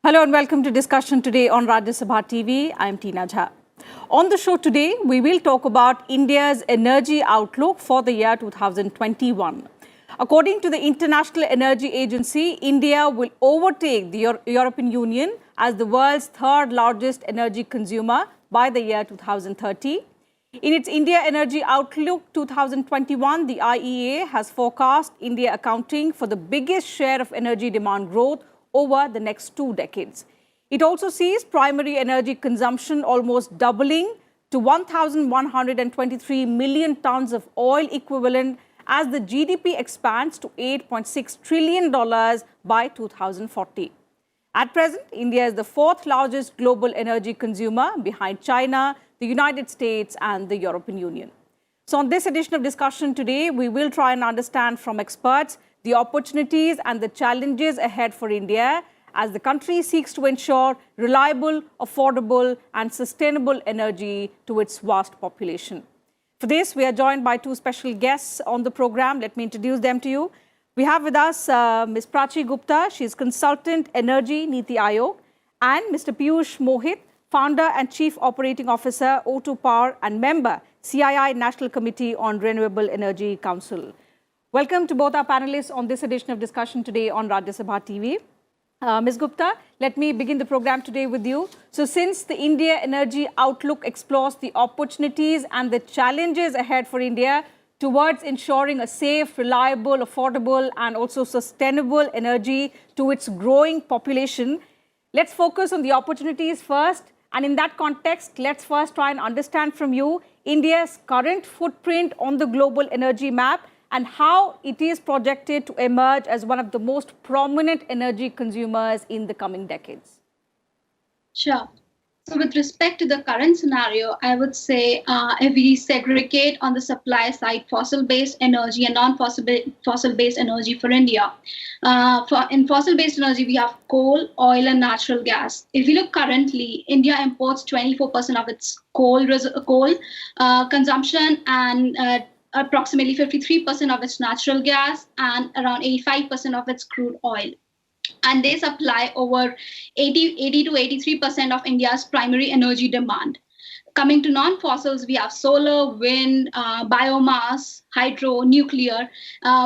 Hello and welcome to discussion today on Rajya Sabha TV. I am Tina Jha. On the show today, we will talk about India's energy outlook for the year 2021. According to the International Energy Agency, India will overtake the European Union as the world's third largest energy consumer by the year 2030. In its India Energy Outlook 2021, the IEA has forecast India accounting for the biggest share of energy demand growth over the next 2 decades. It also sees primary energy consumption almost doubling to 1,123 million tons of oil equivalent as the GDP expands to $8.6 trillion by 2040. At present, India is the fourth largest global energy consumer behind China, the United States and the European Union. So on this edition of discussion today, we will try and understand from experts the opportunities and the challenges ahead for India as the country seeks to ensure reliable, affordable and sustainable energy to its vast population. For this, we are joined by two special guests on the program. Let me introduce them to you. We have with us Ms. Prachi Gupta. She is Consultant Energy Niti Aayog, and Mr. Piyush Mohit, Founder and Chief Operating Officer, O2 Power and member, CII National Committee on Renewable Energy Council. Welcome to both our panelists on this edition of discussion today on Rajya Sabha TV. Ms. Gupta, let me begin the program today with you. So since the India Energy Outlook explores the opportunities and the challenges ahead for India towards ensuring a safe, reliable, affordable and also sustainable energy to its growing population, let's focus on the opportunities first. And in that context, let's first try and understand from you India's current footprint on the global energy map and how it is projected to emerge as one of the most prominent energy consumers in the coming decades. Sure. So with respect to the current scenario, I would say if we segregate on the supply side fossil-based energy and non-fossil-based energy for India. In fossil-based energy, we have coal, oil and natural gas. If you look currently, India imports 24% of its coal consumption and approximately 53% of its natural gas and around 85% of its crude oil. And they supply over 80 to 83% of India's primary energy demand. Coming to non-fossils, we have solar, wind, biomass, hydro, nuclear,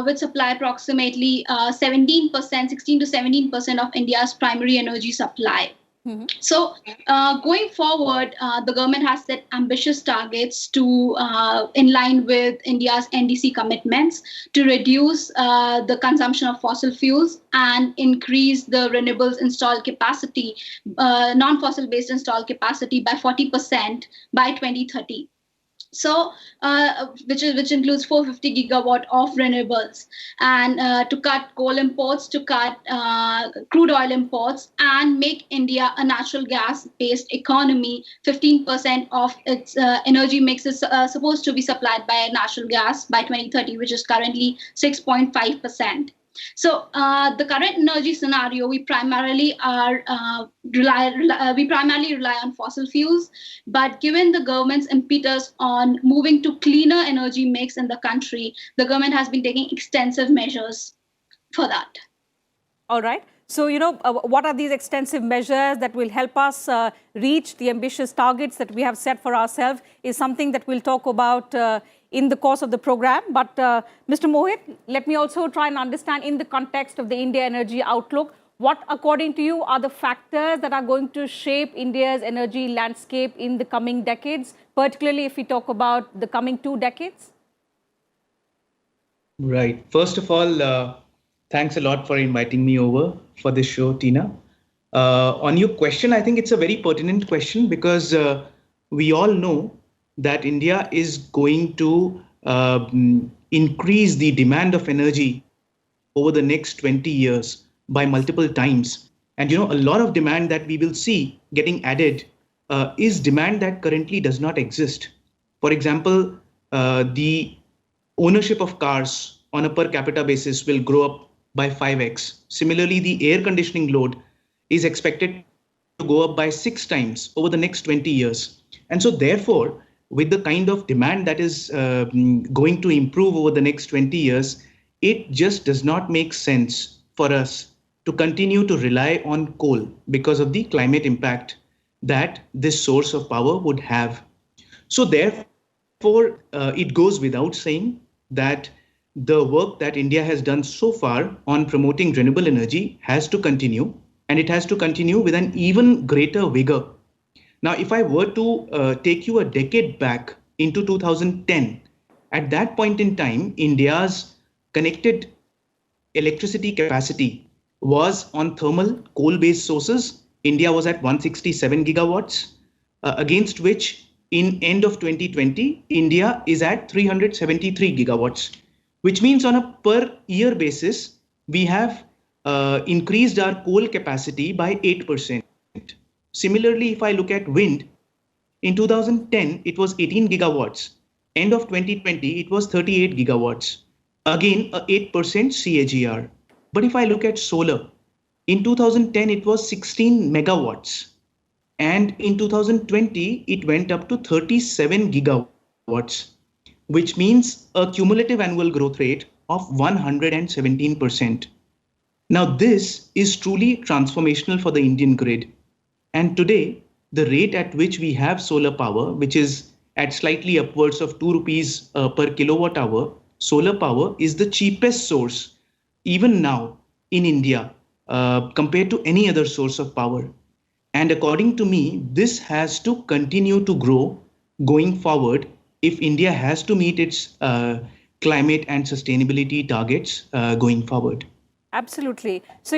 which supply approximately 16 to 17% of India's primary energy supply. Mm-hmm. So going forward, the government has set ambitious targets to in line with India's NDC commitments to reduce the consumption of fossil fuels and increase the renewables installed capacity, non-fossil based installed capacity by 40% by 2030. So, which includes 450 gigawatt of renewables, and to cut coal imports, to cut crude oil imports, and make India a natural gas-based economy. 15% of its energy mix is supposed to be supplied by natural gas by 2030, which is currently 6.5%. So the current energy scenario, we primarily rely on fossil fuels, but given the government's impetus on moving to cleaner energy mix in the country, the government has been taking extensive measures for that. All right. So, what are these extensive measures that will help us reach the ambitious targets that we have set for ourselves is something that we'll talk about in the course of the program. But Mr. Mohit, let me also try and understand in the context of the India Energy Outlook, what, according to you, are the factors that are going to shape India's energy landscape in the coming decades, particularly if we talk about the coming 2 decades? Right. First of all, thanks a lot for inviting me over for this show, Tina. On your question, I think it's a very pertinent question because we all know that India is going to increase the demand of energy over the next 20 years by multiple times. And, a lot of demand that we will see getting added is demand that currently does not exist. For example, the ownership of cars on a per capita basis will grow up by 5x. Similarly, the air conditioning load is expected to go up by 6 times over the next 20 years. And so therefore, with the kind of demand that is going to improve over the next 20 years, it just does not make sense for us to continue to rely on coal because of the climate impact that this source of power would have. So therefore, it goes without saying that the work that India has done so far on promoting renewable energy has to continue, and it has to continue with an even greater vigor. Now, if I were to take you a decade back into 2010, at that point in time, India's connected electricity capacity was on thermal coal-based sources. India was at 167 gigawatts, against which in end of 2020, India is at 373 gigawatts, which means on a per year basis, we have increased our coal capacity by 8%. Similarly, if I look at wind, in 2010, it was 18 gigawatts. End of 2020, it was 38 gigawatts. Again, a 8% CAGR. But if I look at solar, in 2010, it was 16 megawatts. And in 2020, it went up to 37 gigawatts, which means a cumulative annual growth rate of 117%. Now, this is truly transformational for the Indian grid. And today, the rate at which we have solar power, which is at slightly upwards of 2 rupees per kilowatt hour, solar power is the cheapest source, even now in India, compared to any other source of power. And according to me, this has to continue to grow going forward if India has to meet its climate and sustainability targets going forward. Absolutely. So,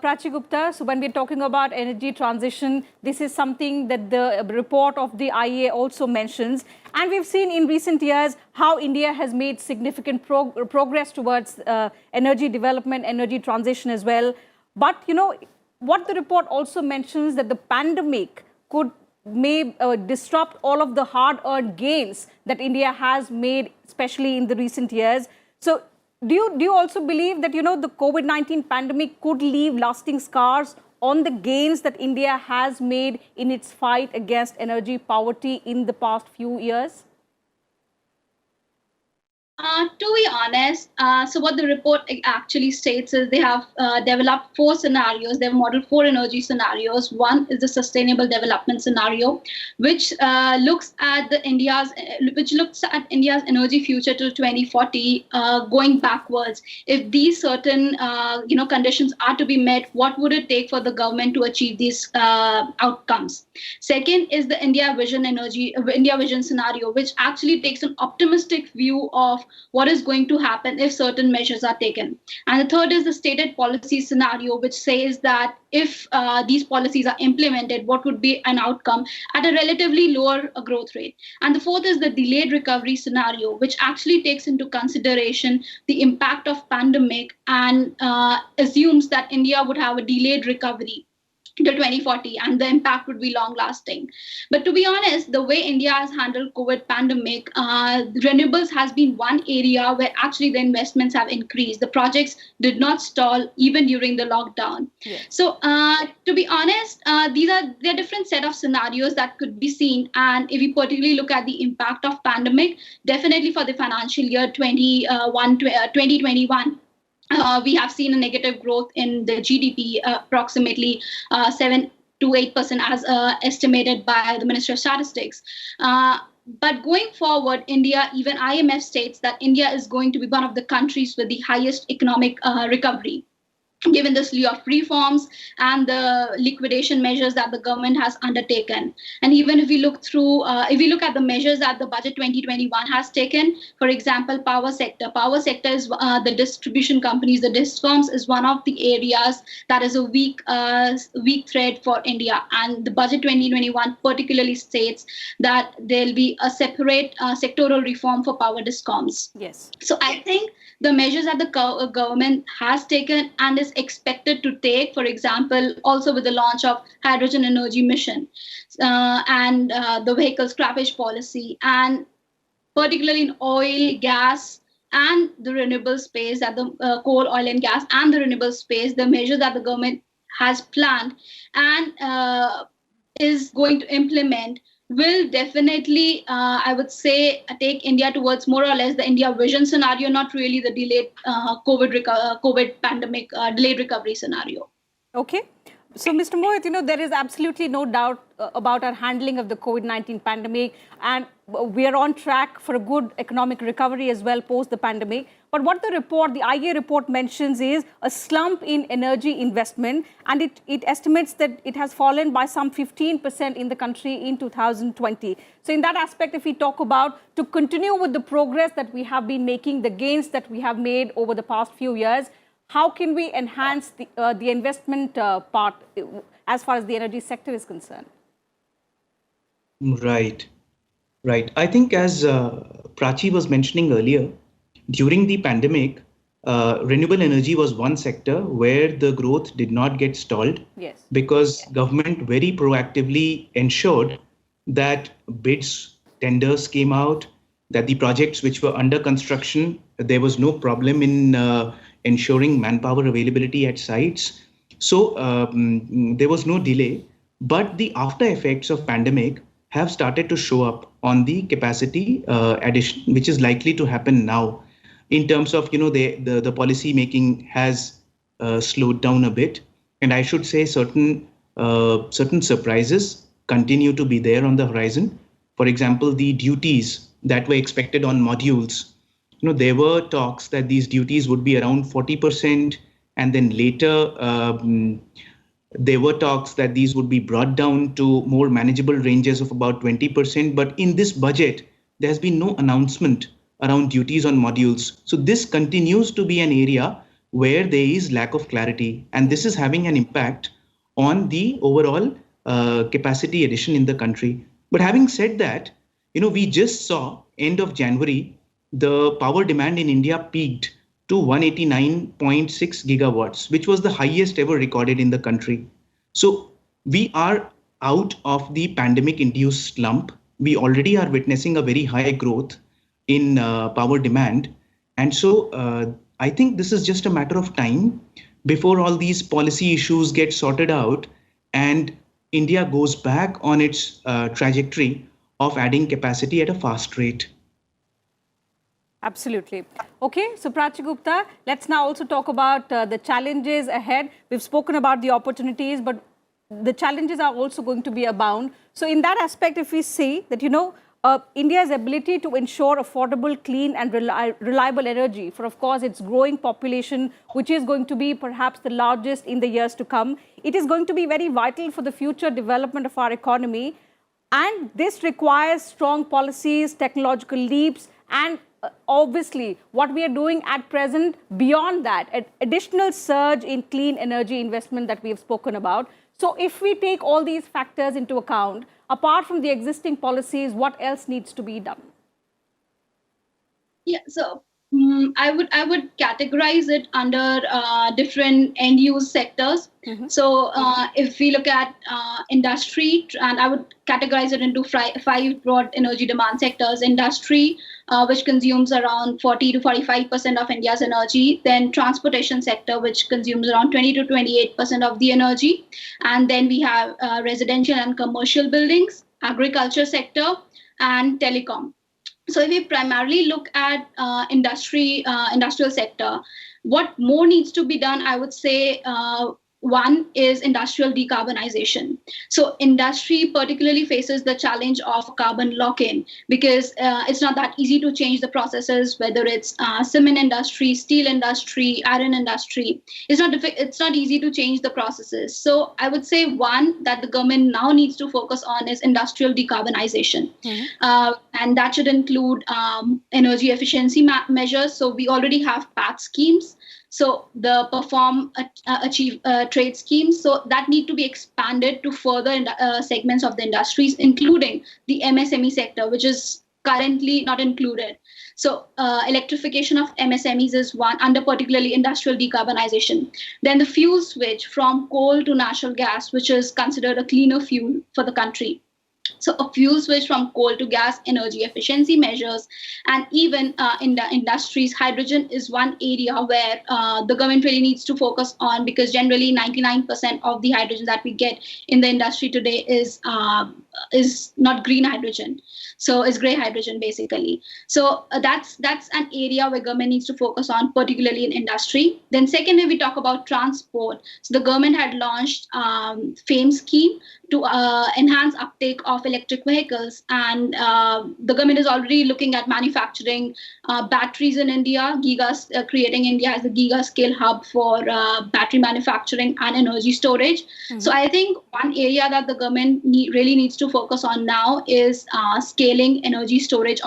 Prachi Gupta, so when we're talking about energy transition, this is something that the report of the IEA also mentions. And we've seen in recent years how India has made significant progress towards energy development, energy transition as well. But, what the report also mentions that the pandemic may disrupt all of the hard-earned gains that India has made, especially in the recent years. So, do you also believe that, the COVID-19 pandemic could leave lasting scars on the gains that India has made in its fight against energy poverty in the past few years? To be honest, so what the report actually states is they have developed 4 scenarios. They've modeled 4 energy scenarios. One is the sustainable development scenario, which looks at India's energy future till 2040, going backwards. If these certain conditions are to be met, what would it take for the government to achieve these outcomes? Second is the India Vision scenario, which actually takes an optimistic view of what is going to happen if certain measures are taken. And the third is the stated policy scenario, which says that if these policies are implemented, what would be an outcome at a relatively lower growth rate. And the fourth is the delayed recovery scenario, which actually takes into consideration the impact of pandemic and assumes that India would have a delayed recovery till 2040 and the impact would be long lasting. But to be honest, the way India has handled COVID pandemic, renewables has been one area where actually the investments have increased. The projects did not stall even during the lockdown. Yes. So to be honest, they're different set of scenarios that could be seen. And if we particularly look at the impact of pandemic, definitely for the financial year 2021, we have seen a negative growth in the GDP, approximately 7 to 8% as estimated by the Ministry of Statistics. But going forward, India, even IMF states that India is going to be one of the countries with the highest economic recovery, given the slew of reforms and the liquidation measures that the government has undertaken. And even if we look at the measures that the budget 2021 has taken, for example, power sector is the distribution companies, the DISCOMs is one of the areas that is a weak thread for India. And the budget 2021 particularly states that there'll be a separate sectoral reform for power DISCOMs. Yes. So I think the measures that the government has taken and is expected to take, for example, also with the launch of hydrogen energy mission and the vehicle scrappage policy, and particularly in oil, gas, and the renewable space, at the coal, oil, and gas, and the renewable space, the measures that the government has planned and is going to implement will definitely, I would say, take India towards more or less the India vision scenario, not really the delayed COVID pandemic delayed recovery scenario. Okay. So, Mr. Mohit, there is absolutely no doubt about our handling of the COVID-19 pandemic, and we are on track for a good economic recovery as well post the pandemic. But what the IEA report mentions is a slump in energy investment, and it estimates that it has fallen by some 15% in the country in 2020. So in that aspect, if we talk about to continue with the progress that we have been making, the gains that we have made over the past few years, how can we enhance the investment part as far as the energy sector is concerned? Right. I think as Prachi was mentioning earlier, during the pandemic, renewable energy was one sector where the growth did not get stalled. Yes. Because government very proactively ensured that bids, tenders came out, that the projects which were under construction, there was no problem in ensuring manpower availability at sites. So there was no delay, but the after effects of pandemic have started to show up on the capacity addition, which is likely to happen now. In terms of, the policy making has slowed down a bit, and I should say certain surprises continue to be there on the horizon. For example, the duties that were expected on modules, there were talks that these duties would be around 40%, and then later there were talks that these would be brought down to more manageable ranges of about 20%. But in this budget, there has been no announcement around duties on modules. So this continues to be an area where there is lack of clarity, and this is having an impact on the overall capacity addition in the country. But having said that, we just saw end of January, the power demand in India peaked to 189.6 gigawatts, which was the highest ever recorded in the country. So we are out of the pandemic-induced slump. We already are witnessing a very high growth in power demand. And so I think this is just a matter of time before all these policy issues get sorted out and India goes back on its trajectory of adding capacity at a fast rate. Absolutely. Okay, so Prachi Gupta, let's now also talk about the challenges ahead. We've spoken about the opportunities, but the challenges are also going to be abound. So in that aspect, if we see that, India's ability to ensure affordable, clean and reliable energy for, of course, its growing population, which is going to be perhaps the largest in the years to come, it is going to be very vital for the future development of our economy. And this requires strong policies, technological leaps, and obviously what we are doing at present beyond that, an additional surge in clean energy investment that we have spoken about. So if we take all these factors into account, apart from the existing policies, what else needs to be done? Yeah, so I would categorize it under different end use sectors. Mm-hmm. So if we look at industry, and I would categorize it into five broad energy demand sectors: industry, which consumes around 40 to 45% of India's energy; then transportation sector, which consumes around 20 to 28% of the energy; and then we have residential and commercial buildings, agriculture sector, and telecom. So if we primarily look at industrial sector, what more needs to be done, I would say one is industrial decarbonization. So industry particularly faces the challenge of carbon lock-in because it's not that easy to change the processes, whether it's cement industry, steel industry, iron industry. It's not easy to change the processes. So I would say one that the government now needs to focus on is industrial decarbonization. Mm-hmm. And that should include energy efficiency measures. So we already have PAT schemes. So the perform, achieve trade schemes, so that need to be expanded to further segments of the industries, including the MSME sector, which is currently not included. So electrification of MSMEs is one under particularly industrial decarbonization. Then the fuel switch from coal to natural gas, which is considered a cleaner fuel for the country. So a fuel switch from coal to gas, energy efficiency measures, and even in the industries, hydrogen is one area where the government really needs to focus on, because generally 99% of the hydrogen that we get in the industry today is is not green hydrogen. So it's gray hydrogen basically. So that's an area where government needs to focus on, particularly in industry. Then secondly, we talk about transport. So the government had launched FAME scheme to enhance uptake of electric vehicles, and the government is already looking at manufacturing batteries in India, creating India as a giga scale hub for battery manufacturing and energy storage. Mm-hmm. So I think one area that the government really needs to focus on now is scaling energy storage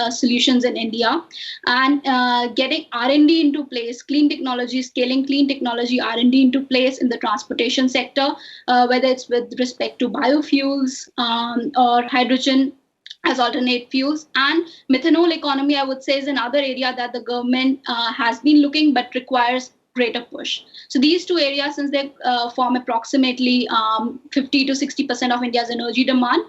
solutions in India, and getting R&D into place, scaling clean technology R&D into place in the transportation sector, whether it's with respect to biofuels or hydrogen as alternate fuels. And methanol economy, I would say, is another area that the government has been looking but requires greater push. So these two areas, since they form approximately 50 to 60% of India's energy demand,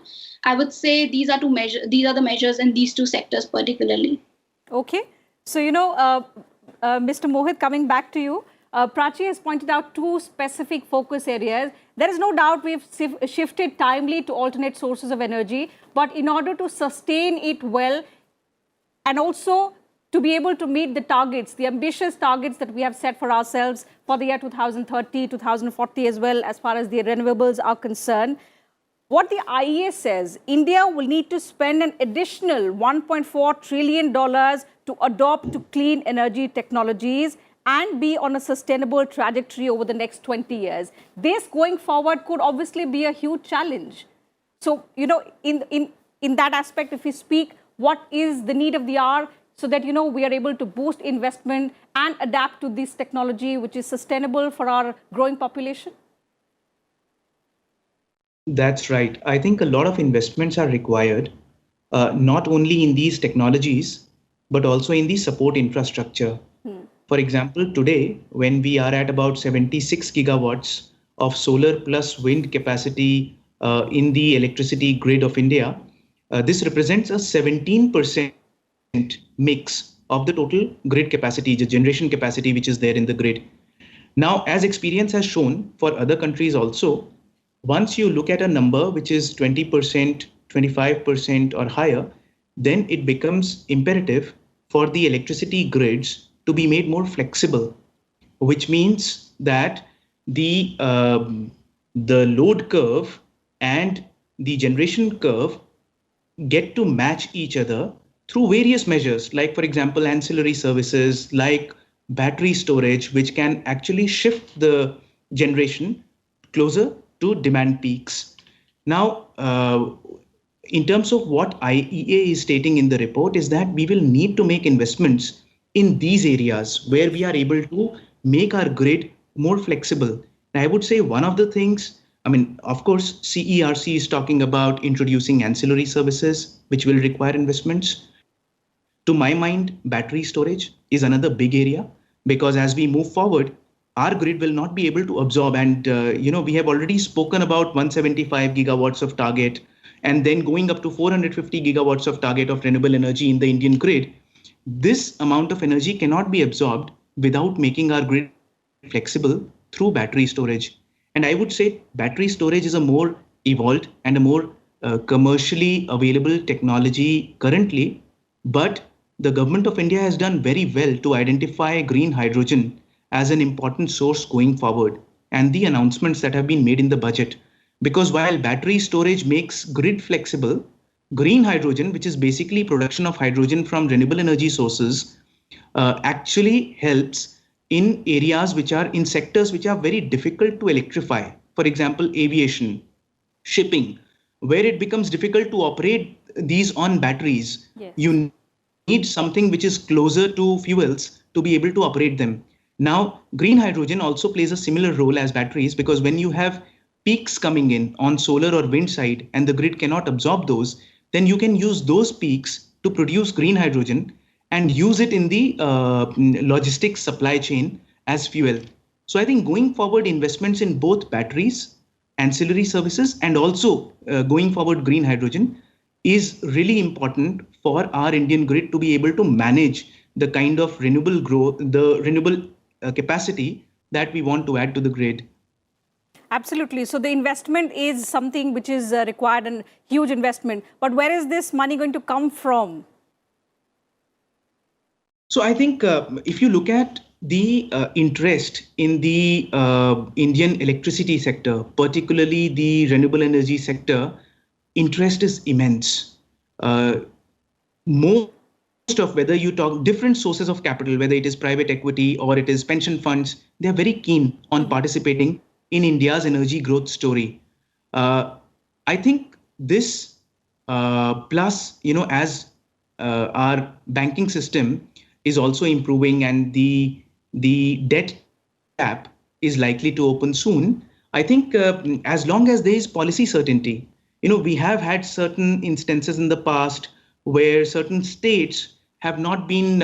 I would say these are the measures in these two sectors particularly. Okay. So, Mr. Mohit, coming back to you, Prachi has pointed out two specific focus areas. There is no doubt we've shifted timely to alternate sources of energy, but in order to sustain it well and also to be able to meet the targets, the ambitious targets that we have set for ourselves for the year 2030, 2040 as well, as far as the renewables are concerned, what the IEA says, India will need to spend an additional $1.4 trillion to adopt to clean energy technologies and be on a sustainable trajectory over the next 20 years. This going forward could obviously be a huge challenge. So, in that aspect, if we speak, what is the need of the hour so that, we are able to boost investment and adapt to this technology, which is sustainable for our growing population? That's right. I think a lot of investments are required, not only in these technologies, but also in the support infrastructure. For example, today, when we are at about 76 gigawatts of solar plus wind capacity in the electricity grid of India, this represents a 17% mix of the total grid capacity, the generation capacity which is there in the grid. Now, as experience has shown for other countries also, once you look at a number which is 20%, 25% or higher, then it becomes imperative for the electricity grids to be made more flexible, which means that the load curve and the generation curve get to match each other through various measures, like, for example, ancillary services, like battery storage, which can actually shift the generation closer to demand peaks. Now, in terms of what IEA is stating in the report is that we will need to make investments in these areas where we are able to make our grid more flexible. And I would say one of the things, of course, CERC is talking about introducing ancillary services, which will require investments. To my mind, battery storage is another big area, because as we move forward, our grid will not be able to absorb. And, we have already spoken about 175 gigawatts of target, and then going up to 450 gigawatts of target of renewable energy in the Indian grid. This amount of energy cannot be absorbed without making our grid flexible through battery storage. And I would say battery storage is a more evolved and a more commercially available technology currently, but the government of India has done very well to identify green hydrogen as an important source going forward, and the announcements that have been made in the budget. Because while battery storage makes grid flexible, green hydrogen, which is basically production of hydrogen from renewable energy sources, actually helps in areas which are in sectors which are very difficult to electrify. For example, aviation, shipping, where it becomes difficult to operate these on batteries. Yes. You need something which is closer to fuels to be able to operate them. Now, green hydrogen also plays a similar role as batteries, because when you have peaks coming in on solar or wind side and the grid cannot absorb those, then you can use those peaks to produce green hydrogen and use it in the logistics supply chain as fuel. So I think going forward, investments in both batteries, ancillary services, and also going forward green hydrogen is really important for our Indian grid to be able to manage the kind of renewable growth, the renewable capacity that we want to add to the grid. Absolutely. So the investment is something which is required, and huge investment. But where is this money going to come from? So I think if you look at the interest in the Indian electricity sector, particularly the renewable energy sector, interest is immense. Most of, whether you talk different sources of capital, whether it is private equity or it is pension funds, they are very keen on participating in India's energy growth story. I think this plus, as our banking system is also improving and the debt gap is likely to open soon. I think as long as there is policy certainty, we have had certain instances in the past where certain states have not been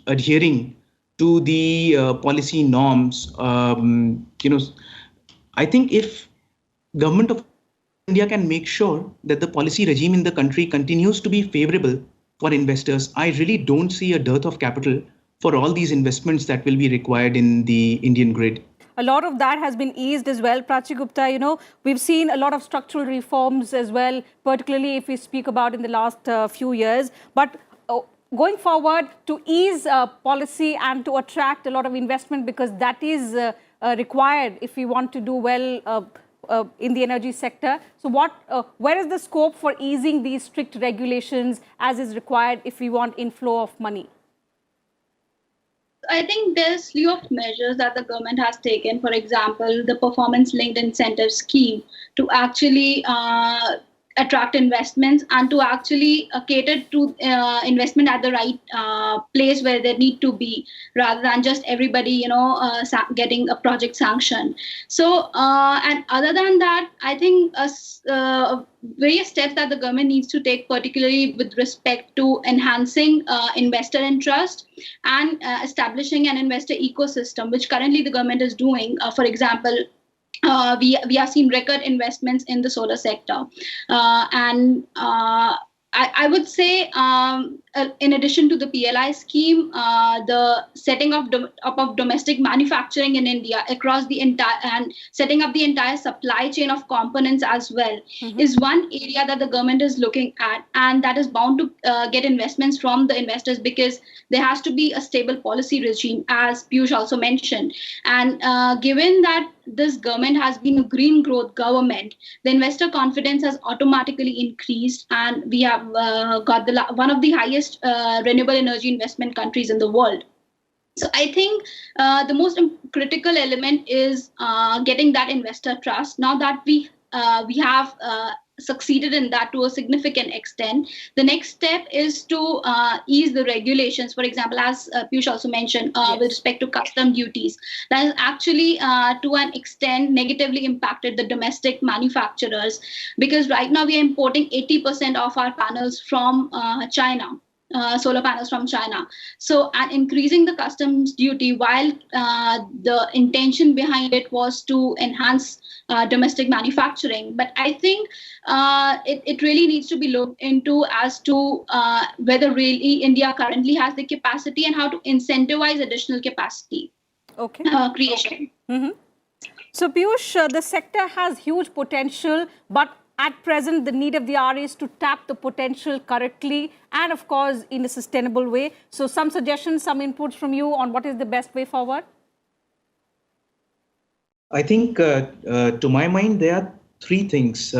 adhering to the policy norms. I think if government of India can make sure that the policy regime in the country continues to be favorable for investors, I really don't see a dearth of capital for all these investments that will be required in the Indian grid. A lot of that has been eased as well. Prachi Gupta, we've seen a lot of structural reforms as well, particularly if we speak about in the last few years. But going forward, to ease policy and to attract a lot of investment, because that is required if we want to do well in the energy sector. So where is the scope for easing these strict regulations as is required if we want inflow of money? I think there's a slew of measures that the government has taken. For example, the performance-linked incentive scheme to actually attract investments and to actually cater to investment at the right place where they need to be, rather than just everybody, getting a project sanctioned. So, and other than that, I think various steps that the government needs to take, particularly with respect to enhancing investor interest and establishing an investor ecosystem, which currently the government is doing. For example, we have seen record investments in the solar sector, and I would say, in addition to the PLI scheme, the setting up of domestic manufacturing in India across the entire, and setting up the entire supply chain of components as well, is one area that the government is looking at, and that is bound to get investments from the investors, because there has to be a stable policy regime, as Piyush also mentioned. And given that this government has been a green growth government, the investor confidence has automatically increased, and we have got one of the highest renewable energy investment countries in the world. So I think the most critical element is getting that investor trust. Now that we have succeeded in that to a significant extent, the next step is to ease the regulations. For example, as Piyush also mentioned, with respect to custom duties, that has actually to an extent negatively impacted the domestic manufacturers, because right now we are importing 80% of our panels from China. Solar panels from China. So, and increasing the customs duty, while the intention behind it was to enhance domestic manufacturing, but I think it really needs to be looked into as to whether really India currently has the capacity and how to incentivize additional capacity creation. So, Piyush, the sector has huge potential, but at present, the need of the hour is to tap the potential correctly and, of course, in a sustainable way. So some suggestions, some inputs from you on what is the best way forward? I think, to my mind, there are three things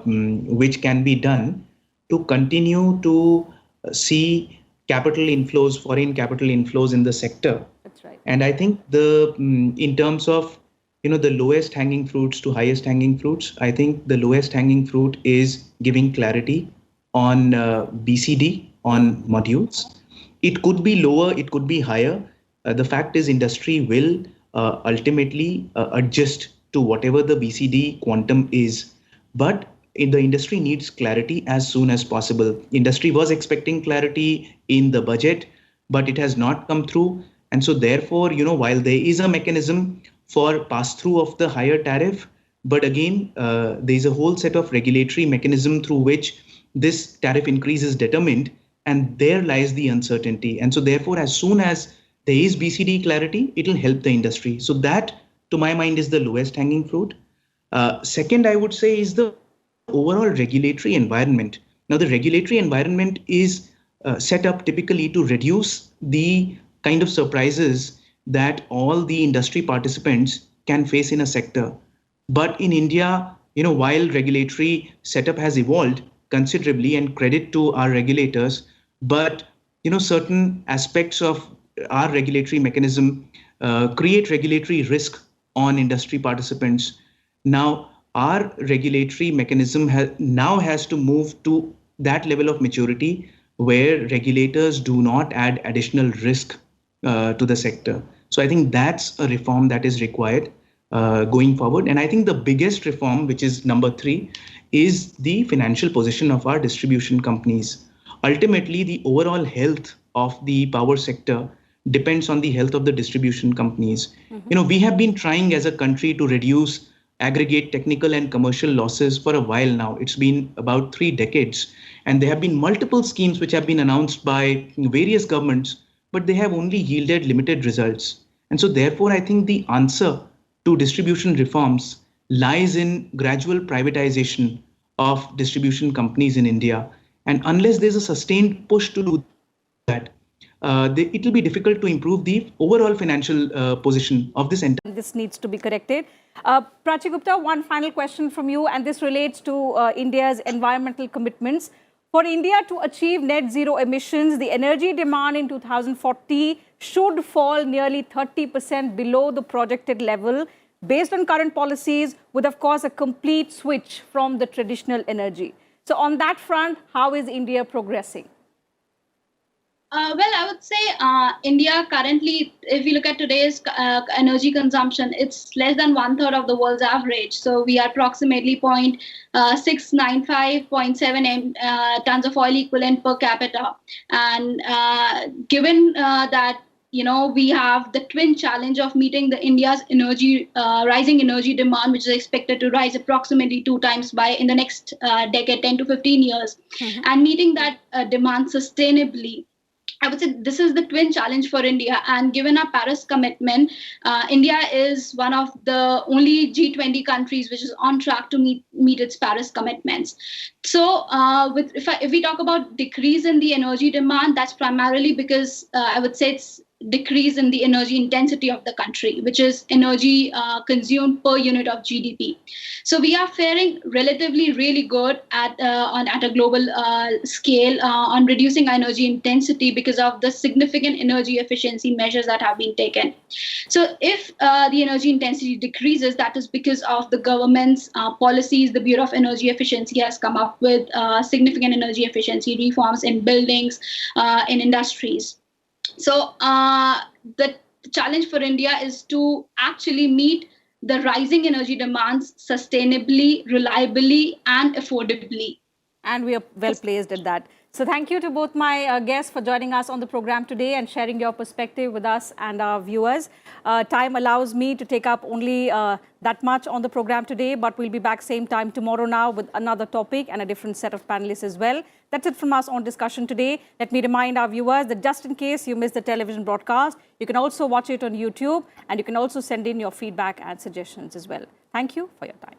which can be done to continue to see capital inflows, foreign capital inflows in the sector. That's right. And I think in terms of the lowest hanging fruits to highest hanging fruits, I think the lowest hanging fruit is giving clarity on BCD, on modules. It could be lower, it could be higher. The fact is, industry will ultimately adjust to whatever the BCD quantum is. But the industry needs clarity as soon as possible. Industry was expecting clarity in the budget, but it has not come through. And so therefore, while there is a mechanism for pass-through of the higher tariff, but again, there is a whole set of regulatory mechanism through which this tariff increase is determined, and there lies the uncertainty. And so therefore, as soon as there is BCD clarity, it will help the industry. So that to my mind, is the lowest hanging fruit. Second, I would say, is the overall regulatory environment. Now, the regulatory environment is set up typically to reduce the kind of surprises that all the industry participants can face in a sector. But in India, while regulatory setup has evolved considerably, and credit to our regulators, but certain aspects of our regulatory mechanism create regulatory risk on industry participants. Now, our regulatory mechanism now has to move to that level of maturity where regulators do not add additional risk to the sector. So I think that's a reform that is required going forward. And I think the biggest reform, which is number 3, is the financial position of our distribution companies. Ultimately, the overall health of the power sector depends on the health of the distribution companies. We have been trying as a country to reduce aggregate technical and commercial losses for a while now. It's been about 3 decades. And there have been multiple schemes which have been announced by various governments, but they have only yielded limited results. And so therefore, I think the answer to distribution reforms lies in gradual privatization of distribution companies in India. And unless there's a sustained push to do that, it will be difficult to improve the overall financial position of this entire. This needs to be corrected. Prachi Gupta, one final question from you, and this relates to India's environmental commitments. For India to achieve net zero emissions, the energy demand in 2040 should fall nearly 30% below the projected level, based on current policies, with, of course, a complete switch from the traditional energy. So on that front, how is India progressing? Well, I would say India currently, if you look at today's energy consumption, it's less than 1/3 of the world's average. So we are approximately 0.695, 0.7 tons of oil equivalent per capita. And given that we have the twin challenge of meeting the India's rising energy demand, which is expected to rise approximately 2 times in the next decade, 10 to 15 years, and meeting that demand sustainably. I would say this is the twin challenge for India. And given our Paris commitment, India is one of the only G20 countries which is on track to meet its Paris commitments. So if we talk about decrease in the energy demand, that's primarily because I would say it's decrease in the energy intensity of the country, which is energy consumed per unit of GDP. So we are faring relatively really good at a global scale on reducing energy intensity because of the significant energy efficiency measures that have been taken. So if the energy intensity decreases, that is because of the government's policies. The Bureau of Energy Efficiency has come up with significant energy efficiency reforms in buildings, in industries. So the challenge for India is to actually meet the rising energy demands sustainably, reliably, and affordably. And we are well placed at that. So thank you to both my guests for joining us on the program today and sharing your perspective with us and our viewers. Time allows me to take up only that much on the program today, but we'll be back same time tomorrow now with another topic and a different set of panelists as well. That's it from us on Discussion Today. Let me remind our viewers that just in case you missed the television broadcast, you can also watch it on YouTube, and you can also send in your feedback and suggestions as well. Thank you for your time.